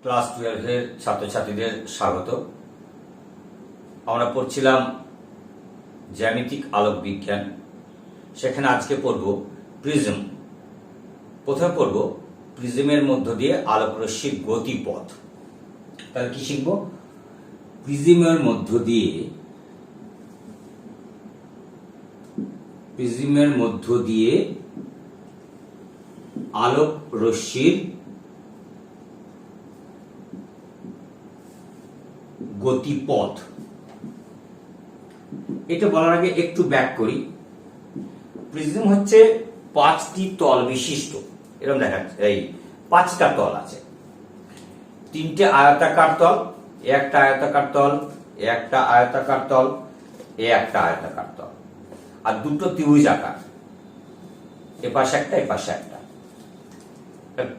Class 12 এর ছাত্রছাত্রীদের স্বাগত। আমরা পড়ছিলাম জ্যামিতিক আলোক বিজ্ঞান। সেখানে আজকে পড়ব প্রিজম। প্রথমে পড়ব প্রিজমের মধ্য দিয়ে আলোক রশ্মির গতিপথ। তাহলে কি শিখব? প্রিজমের মধ্য দিয়ে আলোক রশ্মির গতিপথ। এটা বলার আগে একটু ব্যাক করি। প্রিজম হচ্ছে 5টি তল বিশিষ্ট। এরকম দেখা যাচ্ছে, এই 5টা তল আছে। 3টে আয়তাকার তল, একটা আয়তাকার তল, একটা আয়তাকার তল, একটা আয়তাকার তল, আর 2টো ত্রিভুজ আকার, এপাশে একটা এপাশে একটা।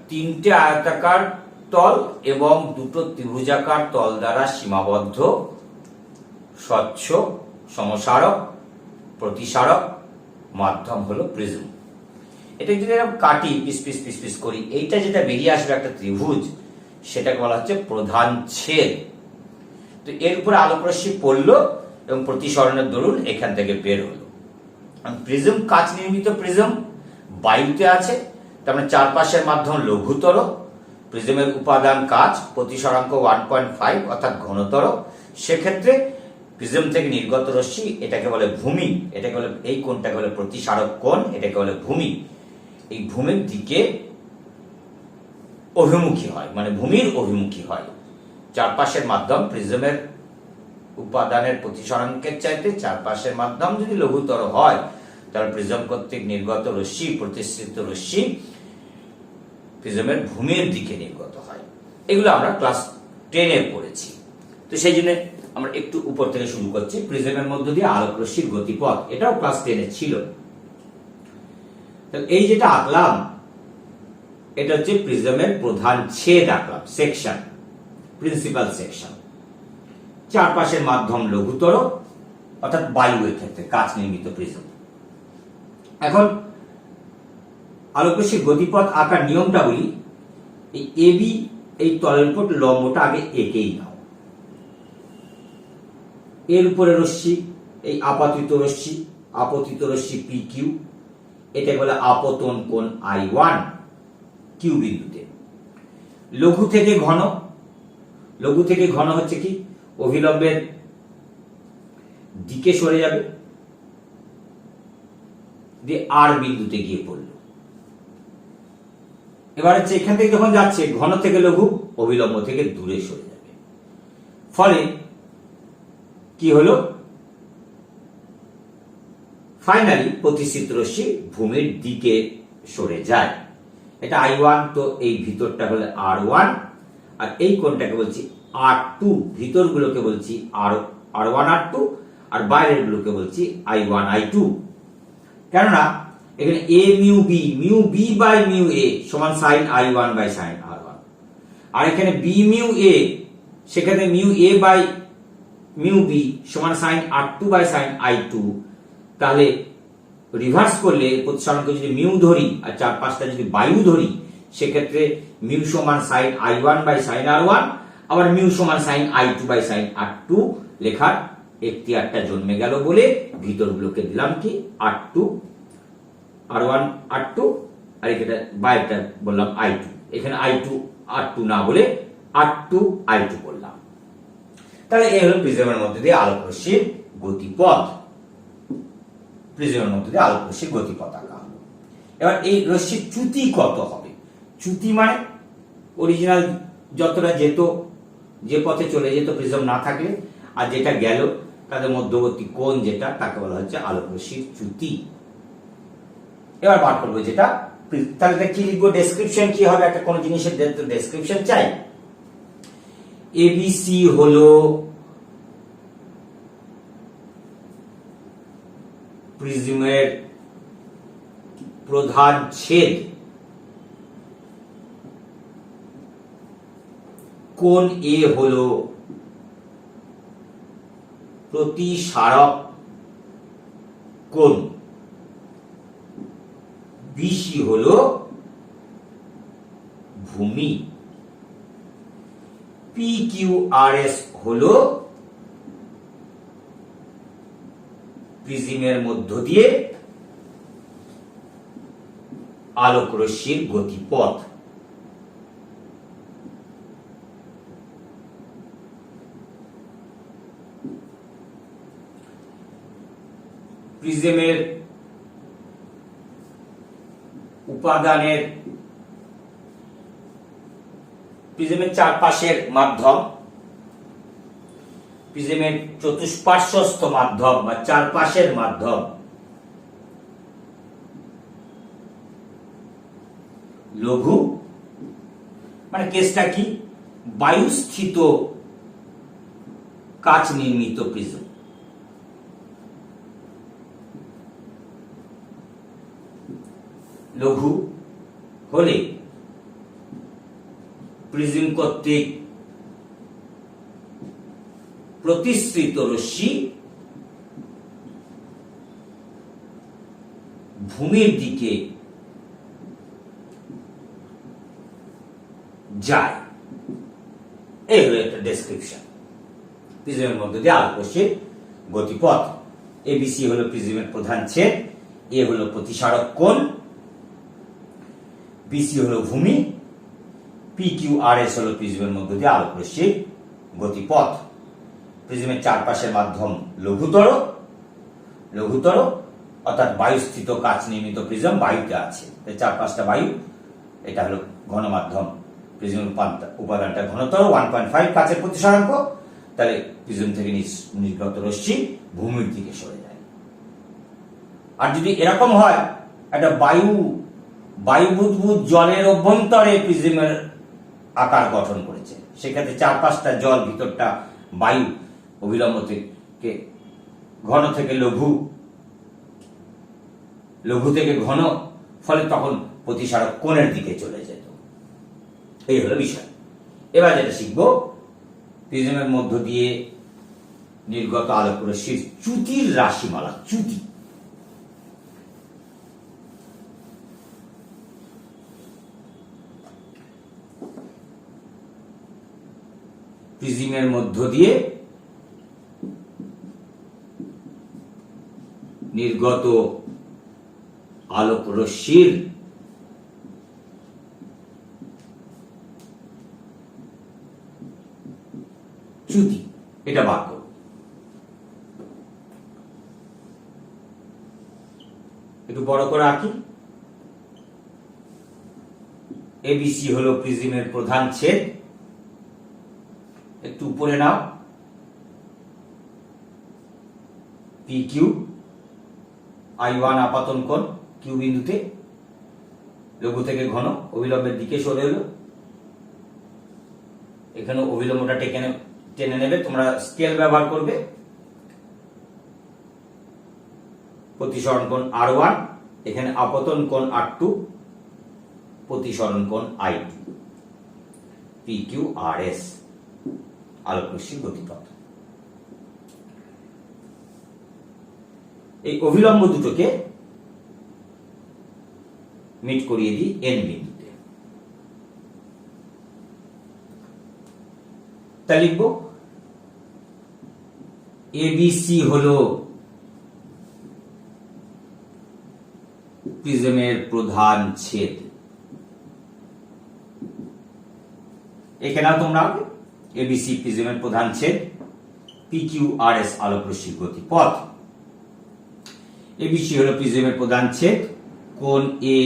3টে আয়তাকার তল এবং 2টো ত্রিভুজাকার তল দ্বারা সীমাবদ্ধ স্বচ্ছ সমসারক প্রতিসারক মাধ্যম হলো প্রিজম। এটা যদি কাটি পিস পিস পিস পিস করি, এইটা যেটা বেরিয়ে আসবে একটা ত্রিভুজ, সেটাকে বলা হচ্ছে প্রধান ছেদ। তো এর উপরে আলোক রশ্মি পড়লো এবং প্রতিসরণের দরুন এখান থেকে বের হলো। প্রিজম কাঁচ নির্মিত প্রিজম, বায়ুতে আছে, তার মানে চারপাশের মাধ্যম লঘুতর। প্রিজমের উপাদান কাঁচ, প্রতিসরাঙ্ক 1.5 অর্থাৎ ঘনতর। সেক্ষেত্রে প্রিজম থেকে নির্গত রশ্মি, এটাকে বলে ভূমি, এটাকে বলে, এই কোণটাকে বলে প্রতিসারক কোণ, এটাকে বলে ভূমি। এই ভূমির দিকে অভিমুখী হয়, মানে ভূমির অভিমুখী হয়। চারপাশের মাধ্যম প্রিজমের উপাদানের প্রতিসরাঙ্কের চাইতে চারপাশের মাধ্যম যদি লঘুতর হয়, তাহলে প্রিজম কর্তৃক নির্গত রশ্মি, প্রতিসৃত রশ্মি প্রিজমের ভূমির দিকে নির্গত হয়। এগুলো আমরা ক্লাস 10-এ পড়েছি। তো সেই জন্য আমরা একটু উপর থেকে শুরু করছি। প্রিজমের মধ্য দিয়ে আলোক রশ্মির গতিপথ, এটাও ক্লাস 10-এ ছিল। এই যেটা আঁকলাম, এটা হচ্ছে প্রিজমের প্রধান ছেদ আঁকলাম, সেকশন, প্রিন্সিপাল সেকশন। চারপাশের মাধ্যম লঘুতর অর্থাৎ বায়ু, এর ক্ষেত্রে কাঁচ নির্মিত প্রিজম। এখন আলোক রশ্মির গতিপথ আঁকার নিয়মটা বলি। এই এবি, এই তলের উপর লম্বটা আগে এঁকেই নাও। এর উপরে রশ্মি, এই আপতিত রশ্মি পি কিউ, এটা বলে আপতন কোণ I1 কিউ বিন্দুতে। লঘু থেকে ঘন হচ্ছে কি? অভিলম্বের দিকে সরে যাবে, দিয়ে আর বিন্দুতে গিয়ে পড়লো। এবার হচ্ছে এখান থেকে যখন যাচ্ছে, ঘন থেকে লঘু, অভিলম্ব থেকে দূরে সরে যাবে। ফলে কি হলো? ফাইনালি প্রতিসৃত রশ্মি ভূমির দিকে সরে যায়। এটা I1, তো এই ভিতরটা হলো R1, আর এই কোণটাকে বলছি R2, ভিতরগুলোকে বলছি R1 R2, আর বাইরের গুলোকে বলছি I1 I2। কেননা এখানে a mu b by mu a সমান sine I1 by sine R1, আর এখানে b মিউ এ, সেখানে mu A by mu B সমান sine R2 by sine I2। তাহলে রিভার্স করলে প্রতিসরাঙ্ক যদি মিউ ধরি আর চারপাশটা যদি বায়ু ধরি, সেক্ষেত্রে মিউ সমান sine I1 by sine R1, আবার মিউ সমান sign I2 by sine R2 লেখার এখতিয়ারটা জন্মে গেল বলে ভিতরগুলোকে দিলাম কি R2 R1 R2, আর এখানে বাইরেটা বললাম I2। এখানে I2 R2 না বলে R2 I2 বললাম। তাহলে এই হলো প্রিজমের মধ্যে দিয়ে আলোক রশ্মির গতিপথ। প্রিজমের মধ্যে দিয়ে আলোক রশ্মির গতিপথ আঁকা হলো। এবার এই রশ্মির চ্যুতি কত হবে? চ্যুতি মানে অরিজিনাল যতটা যেত, যে পথে চলে যেত প্রিজম না থাকলে, আর যেটা গেল তাদের মধ্যবর্তী কোণ যেটা, তাকে বলা হচ্ছে আলোক রশ্মির চ্যুতি। এবার বার করবো যেটা। তাহলে কি লিখবো? ডেসক্রিপশন কি হবে? একটা কোন জিনিসের ডেসক্রিপশন চাই। এবিসি হলো প্রিজমের প্রধান ছেদ, কোণ এ হলো প্রতিসারক কোণ, বিসি হলো ভূমি। পি কিউ আর এস হলো প্রিজমের মধ্য দিয়ে আলোক রশ্মির গতিপথ। প্রিজমের উপাদানের প্রিজমের চারপাশের মাধ্যম, প্রিজমের চতুষ্পার্শ্বস্থ মাধ্যম বা চারপাশের মাধ্যম লঘু, মানে কেসটা কি, বায়ুস্থিত কাচ নির্মিত প্রিজম। লঘু হলে প্রিজম কর্তৃক প্রতিসৃত রশ্মি ভূমির দিকে যায়। এই হলো একটা ডেসক্রিপশন প্রিজমের মধ্যে দিয়ে আলোক রশ্মির গতিপথ। এবিসি হলো প্রিজমের প্রধান ছেদ, এ হলো প্রতিসারক কোণ, বিসি হলো ভূমি, পি কিউ আর এস হলো প্রিজমের মধ্য দিয়ে আলোক রশ্মির গতিপথ। প্রিজমের চারপাশের মাধ্যম লঘুতর, লঘুতর অর্থাৎ বায়ুস্থিত কাচ নির্মিত প্রিজম বায়ুতে আছে, চারপাশটা বায়ু। এটা হলো ঘন মাধ্যম, প্রিজমের উপাদানটা ঘনতর, 1.5 কাচের প্রতিসরাঙ্ক, তাহলে প্রিজম থেকে নির্গত রশ্মি ভূমির দিকে সরে যায়। আর যদি এরকম হয় একটা বায়ু বুদবুদ জলের অভ্যন্তরে প্রিজমের আকার গঠন করেছে, সেক্ষেত্রে চারপাশটা জল, ভিতরটা বায়ু, অবিলম্ব থেকে ঘন থেকে লঘু, লঘু থেকে ঘন, ফলে তখন প্রতিসারক কোণের দিকে চলে যেত। এই হলো বিষয়। এবার যেটা শিখব, প্রিজমের মধ্য দিয়ে নির্গত আলোক রশ্মির চ্যুতির রাশিমালা। চ্যুতি প্রিজমের মধ্য দিয়ে নির্গত আলোক রশ্মির চ্যুতি, এটা বার করব। একটু বড় করে আঁকি। এবিসি হলো প্রিজমের প্রধান ছেদ, একটু উপরে নাও, পি কিউ, I1 আপাতন কোণ কিউ বিন্দুতে, লঘু থেকে ঘন, অবিলম্বের দিকে সরে এলো। এখানে অবিলম্বটা টেনে নেবে, তোমরা স্কেল ব্যবহার করবে। প্রতিসরণ কোণ R1, এখানে আপতন কোণ R2, প্রতিসরণ কোণ I2, P Q R S আলোক রশ্মির গতিপথ। এই অভিলম্ব দুটোকে মিট করিয়ে দিই এন বিন্দুতে। তা লিখব এবিসি হলো প্রিজমের প্রধান ছেদ। এখানে তোমরা এবিসি প্রিজমের প্রধান ছেদ, পি কিউ আর এস আলোক রশ্মির গতিপথ। এবিসি হলো প্রিজমের প্রধান ছেদ, কোণ এ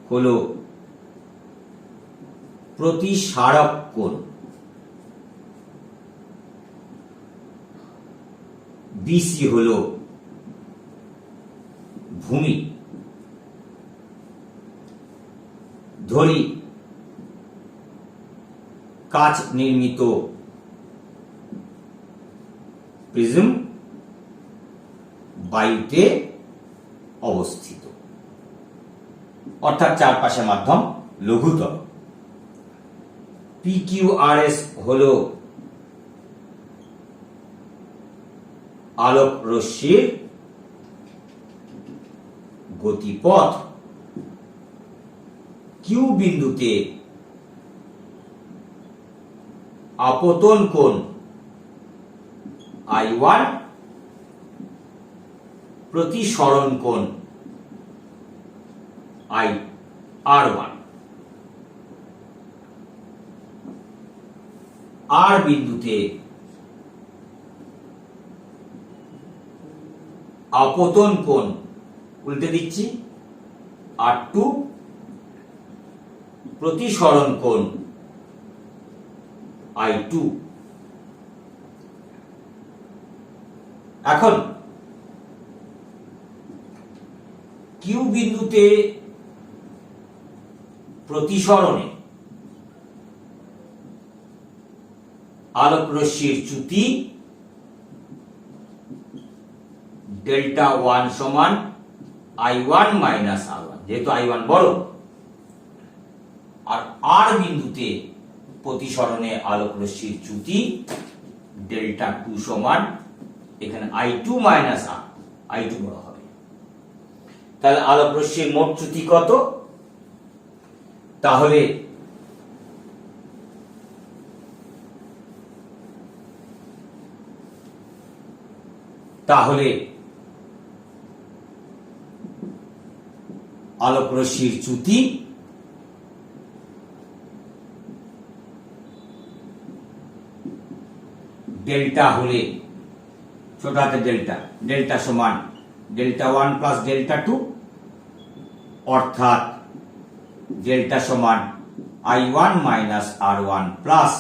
হলো প্রতিসারক কোণ, বিসি হলো ভূমি। ধরি কাচ নির্মিত প্রিজম বায়ুতে অবস্থিত, অর্থাৎ চারপাশের মাধ্যম লঘুতর। পি কিউ আর এস হল আলোক রশ্মির গতিপথ। কিউ বিন্দুতে আপতন কোণ I1, প্রতিসরণ কোণ R1। আর বিন্দুতে আপতন কোণ উল্টে দিচ্ছি R2, প্রতিসরণ কোণ I2। এখন কিউ বিন্দুতে প্রতিসরণে আলোক রশ্মির চ্যুতি ডেল্টা 1 সমান I1 মাইনাস R1, যেহেতু I1 বড়। আর আর বিন্দুতে প্রতিসরণে আলোক রশ্মির চ্যুতি ডেল্টা 2 সমান এখানে I2 মাইনাস R, I2 বড় হবে। তাহলে আলোক রশ্মির মোট চ্যুতি কত? তাহলে আলোক রশ্মির চ্যুতি ডেল্টা হলে ছোট হাতে ডেল্টা, ডেল্টা সমান ডেল্টা 1 প্লাস ডেল্টা 2, অর্থাৎ ডেল্টা সমান I1 minus R1 plus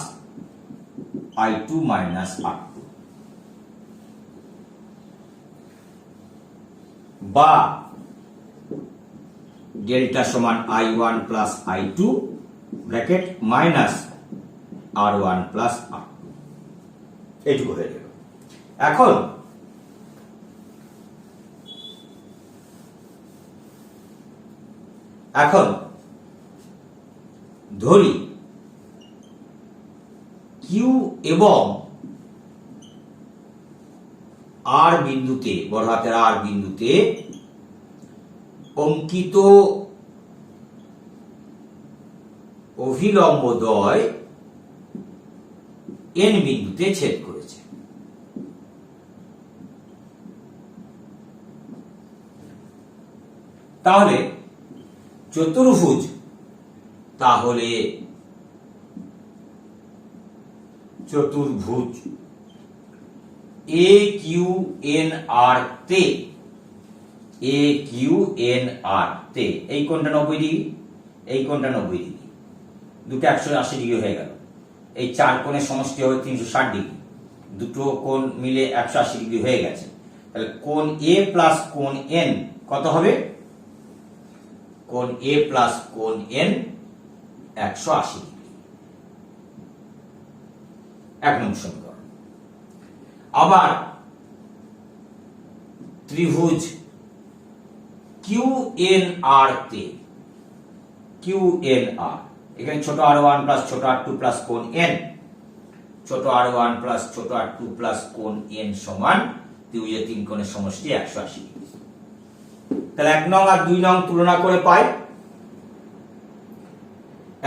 I2 minus R2, বা ডেল্টা সমান I1 plus I2 bracket minus R1 plus R2। এইটুকু হয়ে গেল। এখন ধরি কিউ এবং আর বিন্দুতে, বড় হাতের আর বিন্দুতে অঙ্কিত অভিলম্বদ্বয় এন বিন্দুতে ছেদ করেছে। তাহলে চতুর্ভুজ এ কিউ এন আর তে এই কোণটা 90 ডিগ্রি, এই কোণটা 90 ডিগ্রি, দুটো 180 ডিগ্রি হয়ে গেল। এই চার কোণের সমষ্টি হবে 360 ডিগ্রি, দুটো কোণ মিলে 180 ডিগ্রি হয়ে গেছে। তাহলে কোণ এ প্লাস কোণ এন কত হবে? কোণ এ প্লাস কোণ এন 180 ডিগ্রি। 1 নম্বর সমীকরণ। আবার ত্রিভুজ কিউ এন আর তে, এখানে ছোট r1 প্লাস ছোট r2 প্লাস কোণ n, ছোট r1 প্লাস ছোট r2 প্লাস কোণ n সমান ত্রিভুজের তিন কোণের সমষ্টি 180 ডিগ্রি। তাহলে 1 নং আর 2 নং তুলনা করে পাই।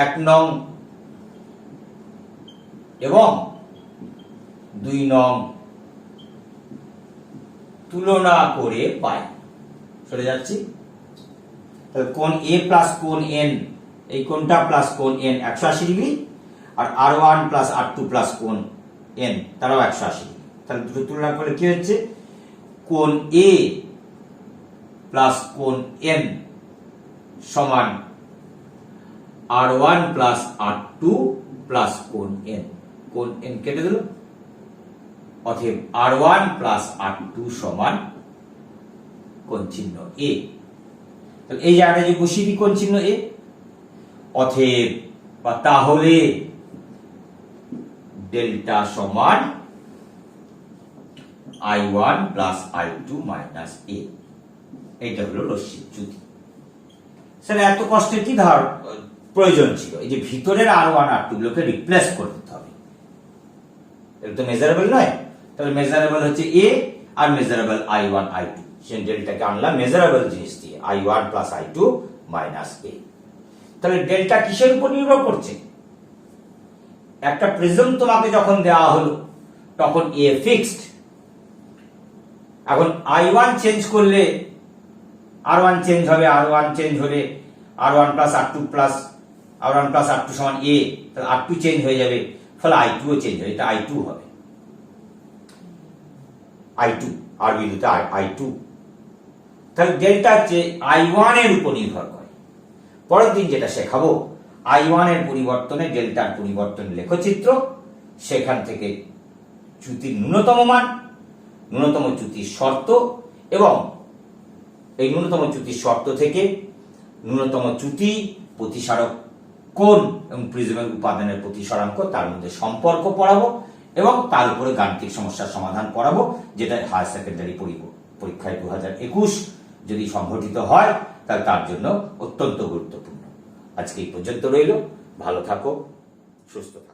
1 নং এবং 2 নং তুলনা করে পাই। চলে যাচ্ছি। তাহলে কোণ এ প্লাস কোণ এন, এই কোণটা প্লাস কোণ এন 180 ডিগ্রি, আর r1 প্লাস r2 প্লাস কোণ এন তারাও 180 ডিগ্রি। তাহলে দুটো তুলনা করলে কি হচ্ছে? কোণ এ প্লাস কোণ এন সমান r1 প্লাস r2 প্লাস কোণ এন, কোণ এন কেটে দিল, অতএব r1 প্লাস r2 সমান কোণ চিহ্ন এ। তাহলে এই জায়গাটা যে বসিয়ে দিই কোণ চিহ্ন এ, অতএব বা তাহলে ডেল্টা সমান I1 প্লাস I2 মাইনাস এ। এইটা হলো রশ্মির চ্যুতি। স্যার এত কষ্টের কি প্রয়োজন ছিল? এই যে ভিতরের R1 R2 গুলোকে রিপ্লেস করে দিতে হবে। এটা তো মেজারেবল নয়, তাহলে মেজারেবল হচ্ছে এ আর মেজারেবল I1 I2। সেই ডেল্টাকে আনলাম মেজারেবল জিনিস দিয়ে, I1 প্লাস I2 মাইনাস এ। তাহলে ডেল্টা কিসের উপর নির্ভর করছে? একটা প্রিজম তোমাকে যখন দেওয়া হলো তখন এ ফিক্সড। এখন I1 চেঞ্জ করলে R1 চেঞ্জ হবে, R1 চেঞ্জ হলে R1 plus R2 plus R1 plus R2 সমান A, তাহলে R2 চেঞ্জ হয়ে যাবে, ফলে I2 ও চেঞ্জ হবে, এটা I2 হবে। I2 আর বিন্দুতে I2, তাহলে ডেল্টা হচ্ছে I1 এর উপর নির্ভর করে। পরের দিন যেটা শেখাবো I1 এর পরিবর্তনে ডেল্টার পরিবর্তন লেখচিত্র, সেখান থেকে চ্যুতির ন্যূনতম মান, ন্যূনতম চ্যুতির শর্ত, এবং এই ন্যূনতম চ্যুতির শর্ত থেকে ন্যূনতম চ্যুতি, প্রতিসারক কোণ এবং প্রিজমের উপাদানের প্রতিসরাঙ্ক, তার মধ্যে সম্পর্ক পড়াবো এবং তার উপরে গাণিতিক সমস্যার সমাধান পড়াবো, যেটা হায়ার সেকেন্ডারি পরীক্ষায় 2021 যদি সংঘটিত হয় তাহলে তার জন্য অত্যন্ত গুরুত্বপূর্ণ। আজকে এই পর্যন্ত রইল। ভালো থাকো, সুস্থ থাকো।